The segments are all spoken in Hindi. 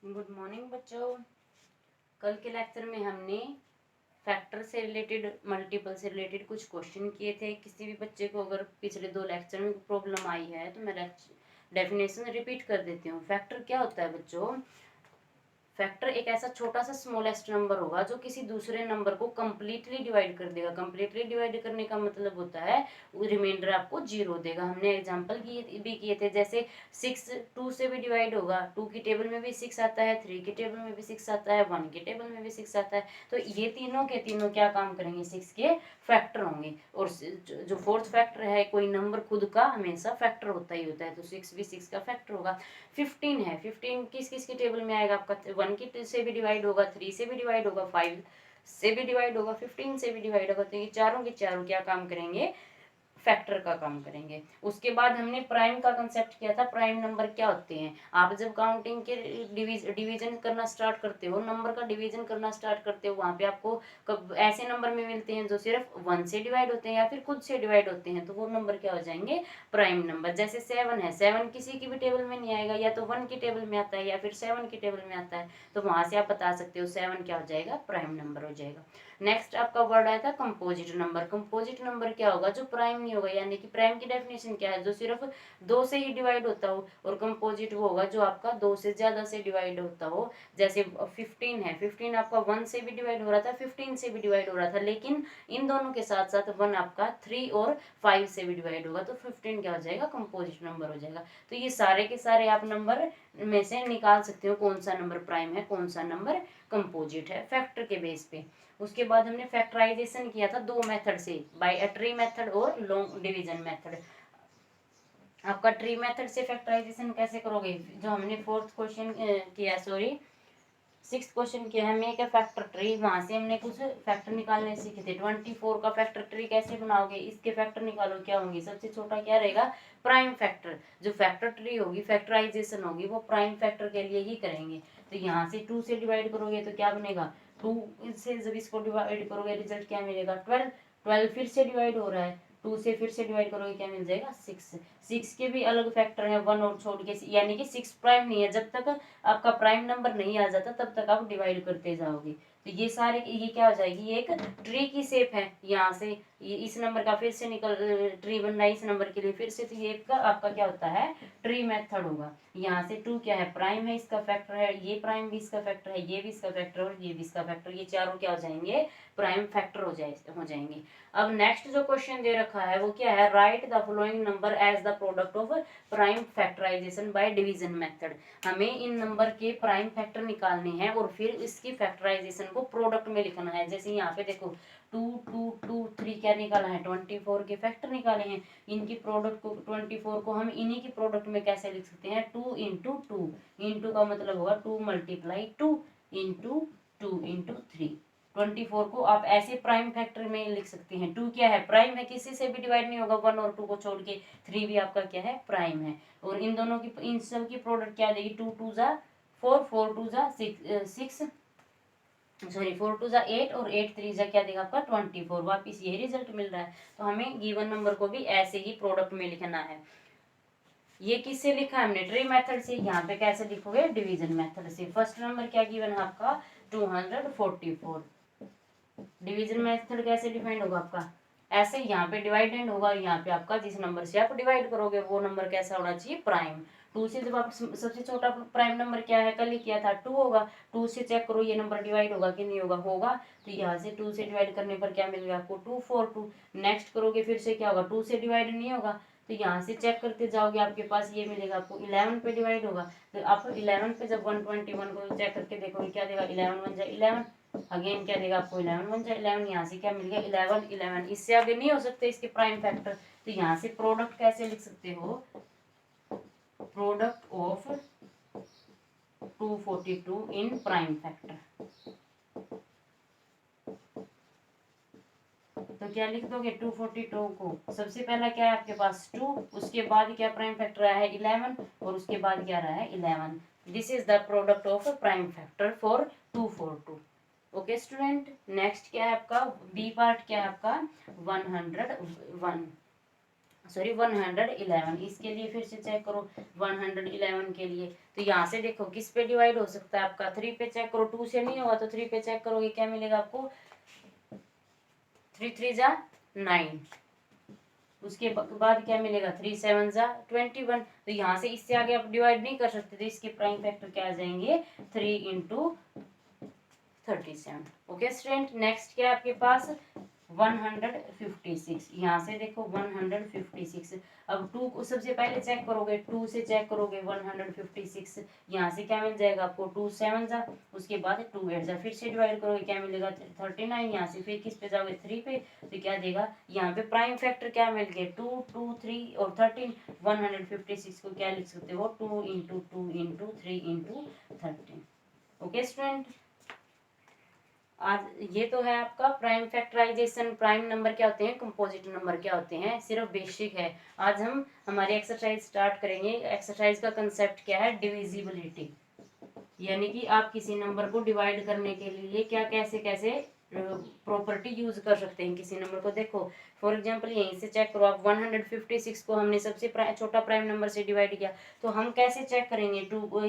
गुड मॉर्निंग बच्चों। कल के लेक्चर में हमने फैक्टर से रिलेटेड, मल्टीपल से रिलेटेड कुछ क्वेश्चन किए थे। किसी भी बच्चे को अगर पिछले 2 लेक्चर में प्रॉब्लम आई है तो मैं डेफिनेशन रिपीट कर देती हूँ। फैक्टर क्या होता है बच्चों? फैक्टर एक ऐसा छोटा सा स्मॉलेस्ट नंबर होगा जो किसी दूसरे नंबर को कंप्लीटली डिवाइड कर देगा। कंप्लीटली डिवाइड करने का मतलब होता है रिमाइंडर आपको 0 देगा। हमने एग्जांपल भी किए थे, जैसे 6 2 से भी डिवाइड होगा, 2 की टेबल में भी 6 आता है, 3 की टेबल में भी 6 आता है, 1 की टेबल में भी 6 आता है। तो ये तीनों के तीनों क्या काम करेंगे? 6 के फैक्टर होंगे। और जो फोर्थ फैक्टर है, कोई नंबर खुद का हमेशा फैक्टर होता ही होता है, तो 6 भी 6 का फैक्टर होगा। 15 है, 15 किस किस की टेबल में आएगा? आपका 1 की से भी डिवाइड होगा, 3 से भी डिवाइड होगा, 5 से भी डिवाइड होगा, 15 से भी डिवाइड होगा। तो ये चारों के चारों क्या काम करेंगे? फैक्टर का काम करेंगे। उसके बाद हमने प्राइम का कंसेप्ट किया था। प्राइम नंबर क्या होते हैं? आप जब काउंटिंग के डिवीजन करना स्टार्ट करते हो, नंबर का डिवीजन करना स्टार्ट करते हो, वहां पे आपको ऐसे नंबर में मिलते हैं जो सिर्फ 1 से डिवाइड होते हैं या फिर खुद से डिवाइड होते हैं, तो वो नंबर क्या हो जाएंगे? Prime number. जैसे 7 है, 7 किसी की भी टेबल में नहीं आएगा, या तो 1 की टेबल में आता है या फिर 7 की टेबल में आता है, तो वहां से आप बता सकते हो 7 क्या हो जाएगा? प्राइम नंबर हो जाएगा। नेक्स्ट आपका वर्ड आया था कंपोजिट नंबर। कंपोजिट नंबर क्या होगा? जो प्राइम नहीं होगा, यानी कि प्राइम की डेफिनेशन क्या है? जो सिर्फ 2 से ही डिवाइड होता हो। और कंपोजिट वो होगा जो आपका 2 से ज्यादा से डिवाइड होता हो। जैसे 15 है, 15 आपका 1 से भी डिवाइड हो रहा था, 15 से भी डिवाइड हो रहा था, लेकिन इन दोनों के साथ साथ 1 आपका 3 और 5 से भी डिवाइड होगा, तो 15 क्या हो जाएगा? कंपोजिट नंबर हो जाएगा। तो ये सारे के सारे आप नंबर में से निकाल सकते हो कौन सा नंबर प्राइम है, कौन सा नंबर कंपोजिट है, फैक्टर के बेस पे। उसके बाद हमने फैक्टराइजेशन किया था 2 मेथड से, बाय अ ट्री मेथड और लॉन्ग डिवीजन मेथड। आपका ट्री मेथड से फैक्टराइजेशन कैसे करोगे? जो हमने फोर्थ क्वेश्चन किया, सॉरी 6th क्वेश्चन किया है, मेक अ फैक्टर ट्री, वहां से हमने कुछ फैक्टर निकालने सीखे थे। 24 का फैक्टर ट्री कैसे बनाओगे? इसके फैक्टर निकालो, क्या होंगे? सबसे छोटा क्या रहेगा? Prime factor. जो फैक्टर ट्री होगी, फैक्टराइजेशन होगी, वो प्राइम फैक्टर के लिए ही करेंगे। तो यहाँ से 2 से डिवाइड करोगे तो क्या बनेगा? 2 से जब इसको डिवाइड करोगे रिजल्ट क्या मिलेगा? 12। 12 फिर से डिवाइड हो रहा है, 2 से फिर से डिवाइड करोगे क्या मिल जाएगा? 6। 6 के भी अलग फैक्टर है, 1 और छोड़ के, यानी कि 6 प्राइम नहीं है। जब तक आपका प्राइम नंबर नहीं आ जाता तब तक आप डिवाइड करते जाओगे। तो ये सारे, ये क्या हो जाएगी? ये एक ट्री की शेप है। यहाँ से ये इस नंबर का फिर से निकल ट्री बन रहा है इस नंबर के लिए फिर से, तो ये का आपका क्या होता है? ट्री मेथड होगा। यहाँ से 2 क्या है? प्राइम है, इसका फैक्टर है, ये प्राइम भी इसका फैक्टर है, ये भी इसका फैक्टर और ये भी इसका फैक्टर, ये चारों क्या हो जाएंगे? प्राइम फैक्टर हो जाएंगे। अब नेक्स्ट जो क्वेश्चन दे रखा है वो क्या है? Write the following number as the product of prime factorization by division method. हमें इन नंबर के प्राइम फैक्टर निकालने हैं और फिर इसकी फैक्टराइजेशन को प्रोडक्ट में लिखना है। जैसे यहाँ पे देखो 2 2 2 3 क्या निकाला है? 24 के फैक्टर निकाले हैं। इनकी प्रोडक्ट को 24 को हम इन्हीं की प्रोडक्ट में कैसे लिख सकते हैं? 2 इंटू 2। इंटू का मतलब होगा 2 मल्टीप्लाई 2 इंटू 2 इंटू 3। 24 को आप ऐसे प्राइम फैक्टर में लिख सकते हैं। 2 क्या है? प्राइम है, किसी से भी डिवाइड नहीं होगा 1 और 2 को छोड़ के। 3 भी आपका क्या है? प्राइम है। और इन दोनों की, इन सब की प्रोडक्ट क्या देगी? 2 2 जा 4, 4 2 जा 6, सॉरी 4 2 जा 8 और 8 3 जा क्या देगा आपका? 24। वापिस यही रिजल्ट मिल रहा है। तो हमें गिवन नंबर को भी ऐसे ही प्रोडक्ट में लिखना है। ये किससे लिखा है हमने? ट्री मेथड से। यहाँ पे कैसे लिखोगे? डिवीजन मेथड से। फर्स्ट नंबर क्या गिवन है आपका? 244। डिवीजन मेथड कैसे डिफाइंड होगा आपका? ऐसे यहाँ पे डिवाइडेंड होगा, यहाँ पे आपका जिस नंबर से आप डिवाइड करोगे वो नंबर कैसा होना चाहिए? प्राइम। 2 से जब आप, सबसे छोटा प्राइम नंबर क्या है? कल ही किया था, 2 होगा। 2 से चेक करो ये नंबर डिवाइड होगा कि नहीं होगा? होगा। तो यहाँ से 2 से डिवाइड करने पर क्या मिलेगा आपको? 242। नेक्स्ट करोगे फिर से क्या होगा? 2 से डिवाइड नहीं होगा, तो यहाँ से चेक करते जाओगे आपके पास ये मिलेगा आपको 11 पे डिवाइड होगा। तो आप 11 पे जब 121 को चेक करके देखोगे क्या देगा? 11 1 जा 11। अगेन क्या देगा आपको? 11 1 जा 11। यहाँ से क्या मिल गया? 11 11। इससे आगे नहीं हो सकते इसके प्राइम फैक्टर। तो यहाँ से प्रोडक्ट कैसे लिख सकते हो? Product of 242 in prime factor. तो क्या लिख दोगे? 242 को सबसे पहला क्या है आपके पास? 2, उसके बाद क्या प्राइम फैक्टर आया है? 11, और उसके बाद क्या रहा है? 11। This is the product of prime factor for 242। Okay student, next क्या है आपका? बी पार्ट क्या है आपका? 101। सॉरी 111, इसके लिए फिर से चेक करो 111 के लिए। तो यहाँ से देखो किस पे डिवाइड हो सकता है आपका, 3 पे चेक करो, 2 से नहीं होगा तो 3 पे चेक करोगे, क्या मिलेगा आपको, 3 3 जा 9, उसके बाद क्या मिलेगा, 3 7 जा 21। तो यहाँ से इससे आगे आप डिवाइड नहीं कर सकते, तो इसके प्राइम फैक्टर क्या आ जाएंगे, 3 इंटू 37। ओके स्टूडेंट, नेक्स्ट क्या है आपके पास 156। यहाँ से देखो 156, अब 2 को सबसे पहले चेक करोगे, 2 से चेक करोगे 156, यहाँ से क्या मिल जाएगा आपको, 2 7 जा, उसके बाद 2 8 जा, फिर से डिवाइड करोगे क्या मिलेगा 39, यहाँ से फिर किस पे जाओगे 3 पे, तो क्या देगा यहाँ पे प्राइम फैक्टर क्या मिल गए 2 2 3 और 13, 156 को क्या लिख सकते हो 2 into 2 into 3 into 13। Okay student, आज ये तो है आपका प्राइम फैक्टराइजेशन, प्राइम नंबर क्या होते हैं, कंपोजिट नंबर क्या होते हैं, सिर्फ बेसिक है। आज हम हमारी एक्सरसाइज स्टार्ट करेंगे। एक्सरसाइज का कंसेप्ट क्या है, डिविजिबिलिटी, यानी कि आप किसी नंबर को डिवाइड करने के लिए क्या कैसे कैसे प्रॉपर्टी यूज कर सकते हैं किसी नंबर को। देखो फॉर एग्जांपल यहीं से चेक करो आप, 156 को हमने सबसे छोटा प्राइम नंबर से डिवाइड किया, तो हम कैसे चेक करेंगे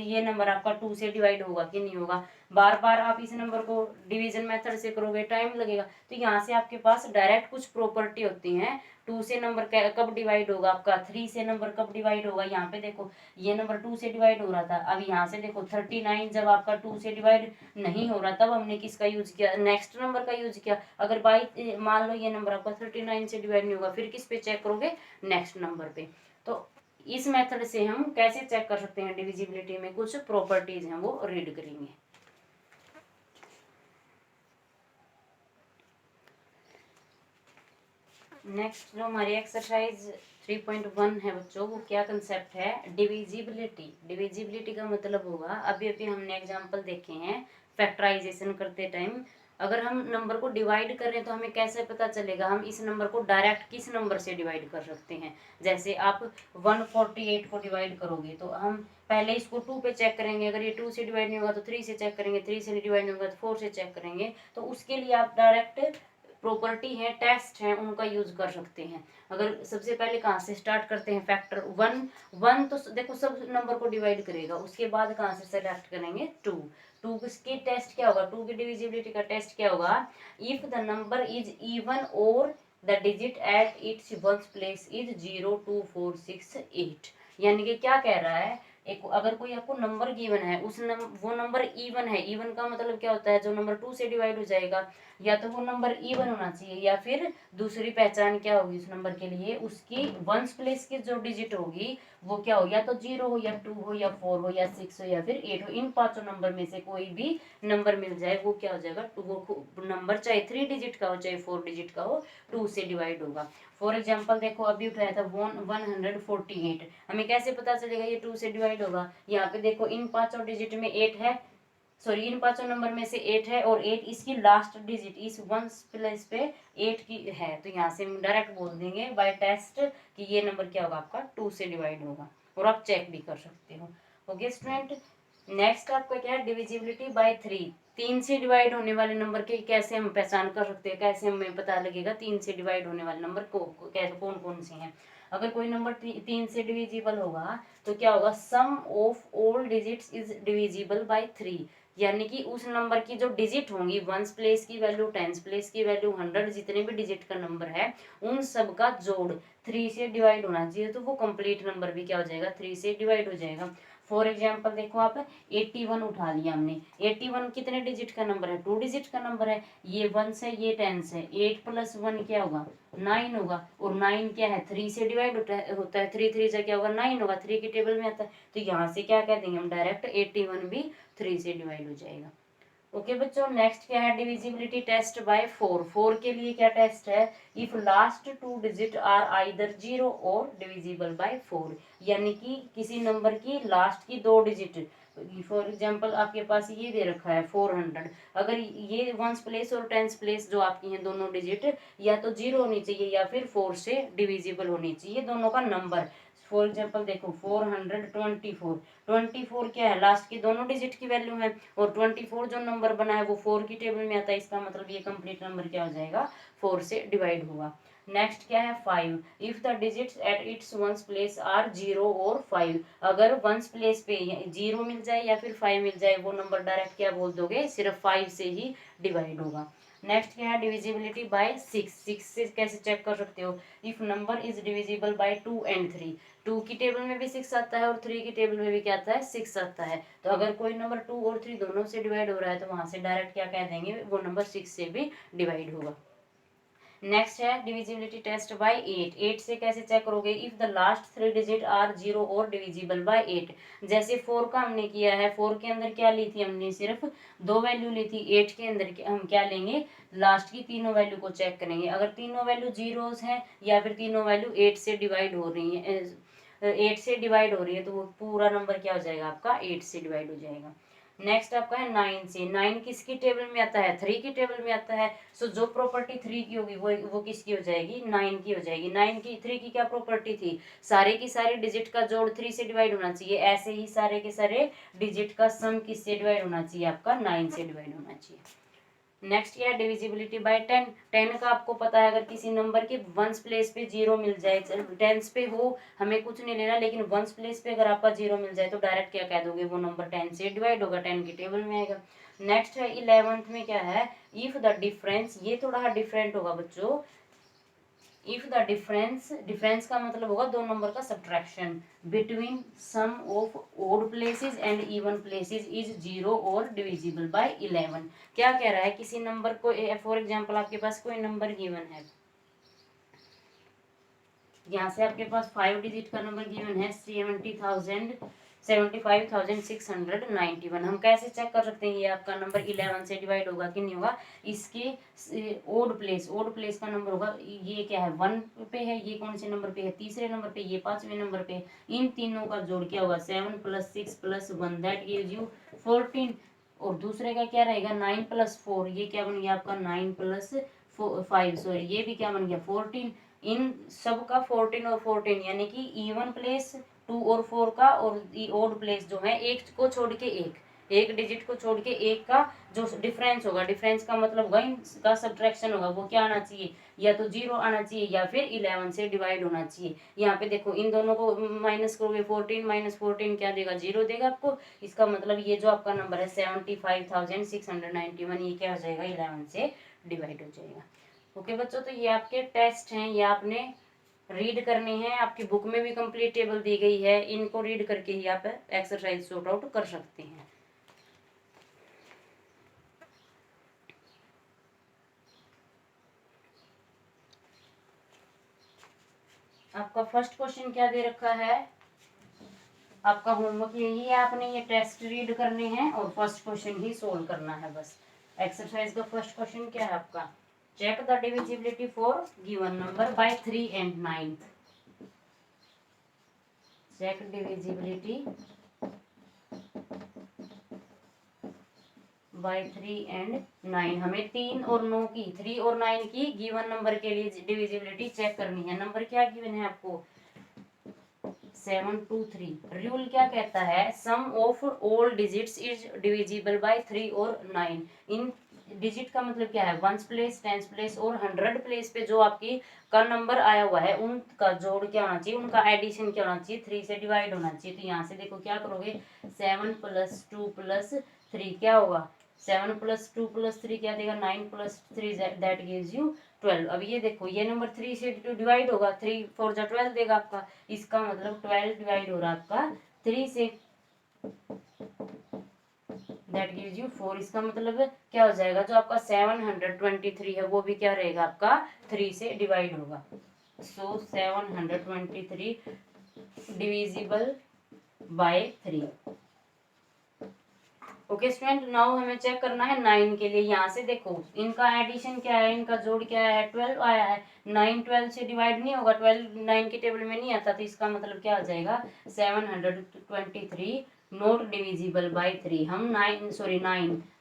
ये नंबर आपका 2 से डिवाइड होगा कि नहीं होगा। बार बार आप इस नंबर को डिवीजन मेथड से करोगे, टाइम लगेगा। तो यहाँ से आपके पास डायरेक्ट कुछ प्रॉपर्टी होती हैं, 2 से नंबर कब डिवाइड होगा आपका, 3 से नंबर कब डिवाइड होगा। यहाँ पे देखो ये नंबर 2 से डिवाइड हो रहा था, अब यहाँ से देखो 39 जब आपका 2 से डिवाइड नहीं हो रहा, तब हमने किसका यूज किया, नेक्स्ट नंबर का यूज किया। अगर बाई मान लो ये नंबर आपका 39 से डिवाइड नहीं होगा, फिर किस पे चेक करोगे, नेक्स्ट नंबर पे। तो इस मेथड से हम कैसे चेक कर सकते हैं डिविजिबिलिटी में, कुछ प्रॉपर्टीज हैं वो रीड करेंगे। नेक्स्ट जो हमारी एक्सरसाइज 3.1 है बच्चों, वो क्या कंसेप्ट है, डिविजिबिलिटी। डिविजिबिलिटी का मतलब होगा, अभी अभी हमने एग्जांपल देखे हैं फैक्टराइजेशन करते टाइम, अगर हम नंबर को डिवाइड कर रहे हैं तो हमें कैसे पता चलेगा, हम इस नंबर को डायरेक्ट किस नंबर से डिवाइड कर सकते हैं। जैसे आप 148 को डिवाइड करोगे तो हम पहले इसको 2 पे चेक करेंगे, अगर ये 2 से डिवाइड नहीं होगा तो 3 से चेक करेंगे, 3 से डिवाइड नहीं होगा तो 4 से चेक करेंगे। तो उसके लिए आप डायरेक्ट प्रॉपर्टी है, टेस्ट है, उनका यूज कर सकते हैं। अगर सबसे पहले कहाँ से स्टार्ट करते हैं, फैक्टर 1 तो देखो सब नंबर को डिवाइड करेगा, उसके बाद कहाँ से सेलेक्ट करेंगे 2 इसके टेस्ट क्या होगा, 2 की डिविजिबिलिटी का टेस्ट क्या होगा, if the number is even और the digit at its ones place is 0 2 4 6 8। यानी कि क्या कह रहा है, एक अगर कोई आपको नंबर गिवन है, वो नंबर इवन है, इवन का मतलब क्या होता है, जो नंबर 2 से डिवाइड हो जाएगा, या तो वो नंबर इवन होना चाहिए, या फिर दूसरी पहचान क्या होगी उस नंबर के लिए, उसकी वंस प्लेस की जो डिजिट होगी वो क्या हो, या तो 0 हो, या 2 हो, या 4 हो, या 6 हो, या फिर 8 हो। इन पांचों नंबर में से कोई भी नंबर मिल जाए, वो क्या हो जाएगा, वो नंबर चाहे 3 डिजिट का हो चाहे 4 डिजिट का हो, 2 से डिवाइड होगा। फॉर एग्जाम्पल देखो अभी उठाया था 148, हमें कैसे पता चलेगा ये 2 से डिवाइड होगा, यहाँ पे देखो इन पांचों डिजिट में 8 है, सॉरी इन पांचों नंबर में से 8 है, और 8 इसकी लास्ट डिजिट इस वंस प्लेस पे 8 की है, तो यहाँ से हम डायरेक्ट बोल देंगे बाय टेस्ट कि ये नंबर क्या होगा आपका 2 से डिवाइड होगा, और आप चेक भी कर सकते हो। ओके स्टूडेंट, नेक्स्ट आपका क्या है, डिविजिबिलिटी बाय 3। 3 से डिवाइड होने वाले नंबर के कैसे हम पहचान कर सकते हैं, कैसे हमें पता लगेगा 3 से डिवाइड होने वाले नंबर कैसे कौन कौन से हैं। अगर कोई नंबर 3 से डिविजिबल होगा तो क्या होगा, sum of all digits is divisible by 3, यानी कि उस नंबर की जो डिजिट होंगी, वंस प्लेस की वैल्यू, टेंस प्लेस की वैल्यू, 100 जितने भी डिजिट का नंबर है, उन सब का जोड़ 3 से डिवाइड होना चाहिए, तो वो कंप्लीट नंबर भी क्या हो जाएगा, 3 से डिवाइड हो जाएगा। फॉर एग्जाम्पल देखो आप 81 उठा लिया हमने, 81 कितने डिजिट का नंबर है, 2 डिजिट का नंबर है, ये वंस है ये टेंस है, 8 + 1 क्या होगा 9 होगा, और 9 क्या है 3 से डिवाइड होता है, 3 3 से क्या होगा 9 होगा, 3 की टेबल में आता है, तो यहाँ से क्या कह देंगे हम डायरेक्ट 81 भी 3 से डिवाइड हो जाएगा। ओके बच्चों, नेक्स्ट क्या है, डिविजिबिलिटी टेस्ट बाय 4। 4 के लिए क्या टेस्ट है, if last 2 digit are either 0 और डिविजिबल बाय 4, यानी कि किसी नंबर की लास्ट की 2 डिजिट, फॉर एग्जांपल आपके पास ये दे रखा है 400, अगर ये वंस प्लेस और टेंस प्लेस जो आपकी हैं दोनों डिजिट या तो 0 होनी चाहिए या फिर 4 से डिविजिबल होनी चाहिए दोनों का नंबर। फॉर एग्जाम्पल देखो 424, 24 क्या है, लास्ट की दोनों डिजिट की वैल्यू है, और 24 जो नंबर बना है वो 4 की टेबल में आता है, इसका मतलब ये कंप्लीट नंबर क्या हो जाएगा 4 से डिवाइड होगा। नेक्स्ट क्या है 5, if the digits at its ones place are 0 और 5, अगर वंस प्लेस पे 0 मिल जाए या फिर 5 मिल जाए, वो नंबर डायरेक्ट क्या बोल दोगे, सिर्फ 5 से ही डिवाइड होगा। नेक्स्ट क्या है डिविजिबिलिटी बाय 6, 6 से कैसे चेक कर सकते हो, if number is divisible bye 2 and 3, 2 की टेबल में भी 6 आता है और 3 की टेबल में भी क्या आता है, 6 आता है। तो अगर कोई नंबर 2 और 3 दोनों से डिवाइड हो रहा है तो वहां से डायरेक्ट क्या कह देंगे, वो नंबर 6 से भी डिवाइड होगा। नेक्स्ट है डिविजिबिलिटी टेस्ट बाय 8, 8 से कैसे चेक करोगे, if the last 3 digit are 0 और डिविजिबल बाय 8, जैसे 4 का हमने किया है, 4 के अंदर क्या ली थी हमने, सिर्फ 2 वैल्यू ली थी, 8 के अंदर हम क्या लेंगे, लास्ट की तीनों वैल्यू को चेक करेंगे, अगर तीनों वैल्यू जीरोस हैं या फिर तीनों वैल्यू 8 से डिवाइड हो रही है, 8 से डिवाइड हो रही है, तो वो पूरा नंबर क्या हो जाएगा आपका, 8 से डिवाइड हो जाएगा। नेक्स्ट आपका है 9 से, 9 किसकी टेबल में आता है, 3 की टेबल में आता है। सो जो प्रॉपर्टी 3 की होगी वो किसकी हो जाएगी, 9 की हो जाएगी। 9 की 3 की क्या प्रॉपर्टी थी, सारे की सारी डिजिट का जोड़ 3 से डिवाइड होना चाहिए, ऐसे ही सारे के सारे डिजिट का सम किससे डिवाइड होना चाहिए, आपका 9 से डिवाइड होना चाहिए। नेक्स्ट क्या है डिविजिबिलिटी बाय 10, 10 का आपको पता है, अगर किसी नंबर के वंस प्लेस पे 0 मिल जाए, टेंस पे हो हमें कुछ नहीं लेना, लेकिन वंस प्लेस पे अगर आपका 0 मिल जाए तो डायरेक्ट क्या कह दोगे, वो नंबर 10 से डिवाइड होगा, 10 की टेबल में आएगा। नेक्स्ट है 11th में क्या है, इफ द डिफरेंस, ये थोड़ा डिफरेंट होगा बच्चों, इफ द डिफरेंस, डिफरेंस का मतलब होगा दो नंबर का subtraction, between sum of odd places and even places is 0 और डिविजिबल बाय 11, क्या कह रहा है, किसी नंबर को, फॉर एग्जांपल आपके पास कोई नंबर गिवन है, यहाँ से आपके पास 5 डिजिट का नंबर गिवन है 75,691, हम कैसे चेक कर सकते हैं ये आपका नंबर 11 से डिवाइड होगा कि नहीं होगा, इसके ओड प्लेस का नंबर होगा, ये क्या है 1 पे है, ये कौन से नंबर पे है, तीसरे नंबर पे, ये 5वें नंबर पे, इन तीनों का जोड़ क्या होगा 7 + 6 + 1 दैट गिव्स यू 14, और दूसरे का क्या रहेगा 9 + 4, ये क्या बन गया आपका 9 + 5, सॉरी ये भी क्या बन गया 14, इन सब का 14 और 14 यानी कि इवन प्लेस 2 और 4 का, और ओड प्लेस जो है एक को छोड़ के एक डिजिट को छोड़ के एक का जो डिफरेंस होगा, डिफरेंस का मतलब होगा इनका सब्ट्रैक्शन होगा, वो क्या आना चाहिए, या तो 0 आना चाहिए या फिर 11 से डिवाइड होना चाहिए। यहाँ पे देखो इन दोनों को माइनस करोगे, 14 - 14 क्या देगा, 0 देगा आपको, इसका मतलब ये जो आपका नंबर है 75,691, ये क्या हो जाएगा 11 से डिवाइड हो जाएगा। ओके बच्चों, तो ये आपके टेस्ट हैं, ये आपने रीड करने हैं, आपकी बुक में भी कंप्लीट टेबल दी गई है, इनको रीड करके ही आप एक्सरसाइज सॉर्ट आउट कर सकते हैं। आपका फर्स्ट क्वेश्चन क्या दे रखा है, आपका होमवर्क यही है, आपने ये टेस्ट रीड करने हैं और फर्स्ट क्वेश्चन ही सोल्व करना है बस। एक्सरसाइज का फर्स्ट क्वेश्चन क्या है आपका, check the divisibility for given number by 3 and 9, check divisibility by 3 and 9, हमें 3 और 9 की, 3 और 9 की गिवन नंबर के लिए डिविजिबिलिटी चेक करनी है। नंबर क्या गिवन है आपको 723, रूल क्या कहता है, sum of all digits is divisible by 3 और 9, इन डिजिट का मतलब क्या है, वंस प्लेस, टेंस प्लेस और 100 प्लेस पे जो आपकी का नंबर आया हुआ है उनका जोड़ क्या होना चाहिए, उनका एडिशन क्या होना चाहिए, 3 से डिवाइड होना चाहिए। तो यहाँ से देखो क्या करोगे, 7 + 2 + 3 क्या होगा, 7 + 2 + 3 क्या देगा, 9 + 3 दैट गिव्स यू 12। अब ये देखो ये नंबर 3 से डिवाइड होगा, 3 4 जा 12 देगा आपका, इसका मतलब 12 डिवाइड हो रहा है आपका 3 से, दैट गिव्स यू 4, इसका मतलब क्या हो जाएगा, जो आपका 723 है वो भी क्या रहेगा आपका 3 से डिवाइड होगा। सो 723 divisible by 3। Okay student, now हमें चेक करना है 9 के लिए। यहाँ से देखो इनका एडिशन क्या है, इनका जोड़ क्या है, 12 आया है, 9 12 से डिवाइड नहीं होगा, 12 9 की टेबल में नहीं आता, तो इसका मतलब क्या आ जाएगा 723 नॉट डिविजिबल बाय 3, हम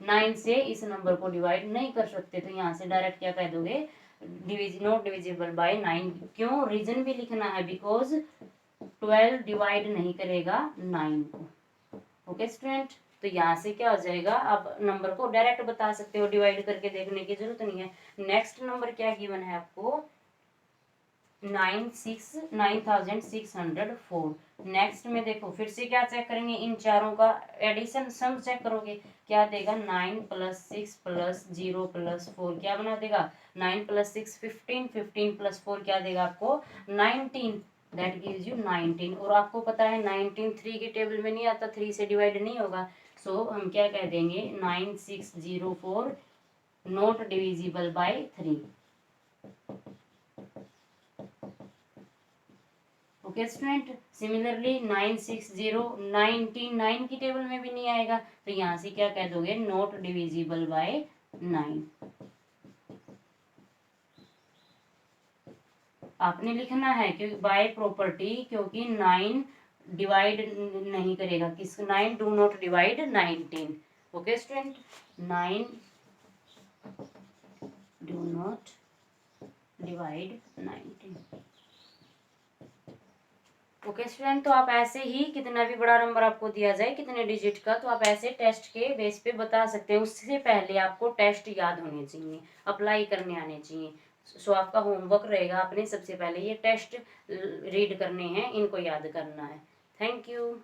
9 से इस नंबर को डिवाइड नहीं कर सकते, तो यहाँ से डायरेक्ट क्या कह दोगे, नॉट डिविजिबल बाय 9, क्यों, रीजन भी लिखना है, बिकॉज 12 डिवाइड नहीं करेगा 9 को। ओके स्टूडेंट, तो यहाँ से क्या हो जाएगा, आप नंबर को डायरेक्ट बता सकते हो, डिवाइड करके देखने की जरूरत नहीं है। नेक्स्ट नंबर क्या गिवन है आपको, 9604। नेक्स्ट में देखो फिर से क्या चेक करेंगे, इन चारों का एडिशन सम चेक करोगे, क्या देगा 9 + 6 + 0 + 4 क्या बना देगा 9 + 6 15, 15 + 4 क्या देगा आपको 19, दैट गिव्स यू 19। और आपको पता है 19 3 की टेबल में नहीं आता, 3 से डिवाइड नहीं होगा, सो हम क्या कह देंगे 9604 not divisible by 3। Okay student, similarly 9 की टेबल में भी नहीं आएगा, तो यहाँ से क्या कह दोगे नॉट डिविजिबल बाय 9। आपने लिखना है क्योंकि बाय प्रॉपर्टी, क्योंकि 9 डिवाइड नहीं करेगा, किस 9 do not divide 19। Okay student, 9 do not divide 19। Okay student, तो आप ऐसे ही कितना भी बड़ा नंबर आपको दिया जाए कितने डिजिट का, तो आप ऐसे टेस्ट के बेस पे बता सकते हैं। उससे पहले आपको टेस्ट याद होने चाहिए, अप्लाई करने आने चाहिए। सो आपका होमवर्क रहेगा, आपने सबसे पहले ये टेस्ट रीड करने हैं, इनको याद करना है। Thank you.